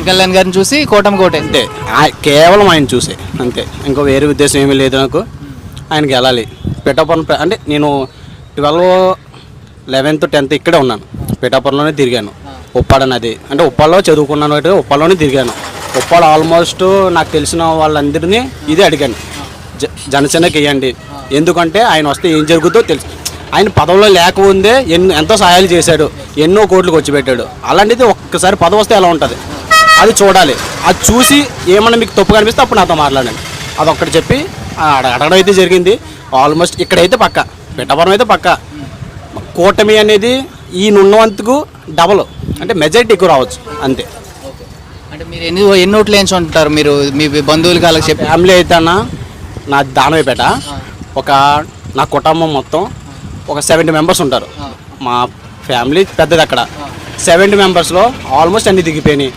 పవన్ కళ్యాణ్ గారిని చూసి కూటమి కోటే. అంతే, కేవలం ఆయన చూసే అంతే, ఇంకో వేరే ఉద్దేశం ఏమీ లేదు నాకు. ఆయనకి వెళ్ళాలి. పిఠాపురం అంటే నేను 12, 11th, 10th ఇక్కడే ఉన్నాను. పిఠాపురంలోనే తిరిగాను. ఉప్పాడ నది అంటే ఉప్పాడలో చదువుకున్నాను, ఉప్పాడలోనే తిరిగాను. ఉప్పాడ ఆల్మోస్ట్ నాకు తెలిసిన వాళ్ళందరినీ ఇదే అడిగాను, జనసేనకి వేయండి. ఎందుకంటే ఆయన వస్తే ఏం జరుగుతుందో తెలుసు. ఆయన పదవిలో లేకముందే ఎంతో సహాయాలు చేశాడు, ఎన్నో కోట్లకు వచ్చి పెట్టాడు. అలాంటిది ఒక్కసారి పదవి వస్తే ఎలా ఉంటుంది అది చూడాలి. అది చూసి ఏమన్నా మీకు తప్పు కనిపిస్తే అప్పుడు నాతో మాట్లాడండి. అదొక్కటి చెప్పి అడగడం అయితే జరిగింది. ఆల్మోస్ట్ ఇక్కడైతే పక్క, పిఠాపురం అయితే పక్క. కూటమి అనేది ఈ నున్నవంతుకు డబల్ అంటే మెజారిటీ ఎక్కువ రావచ్చు అంతే. అంటే మీరు ఎన్ని ఓట్లు వేయించుకుంటారు మీరు మీ బంధువులకి వాళ్ళకి చెప్పి? ఫ్యామిలీ అయితే అన్న నా దానవేపేట, నా కుటుంబం మొత్తం ఒక 70 మెంబర్స్ ఉంటారు. మా ఫ్యామిలీ పెద్దది అక్కడ. 70 మెంబర్స్లో ఆల్మోస్ట్ అన్ని దిగిపోయినాయి.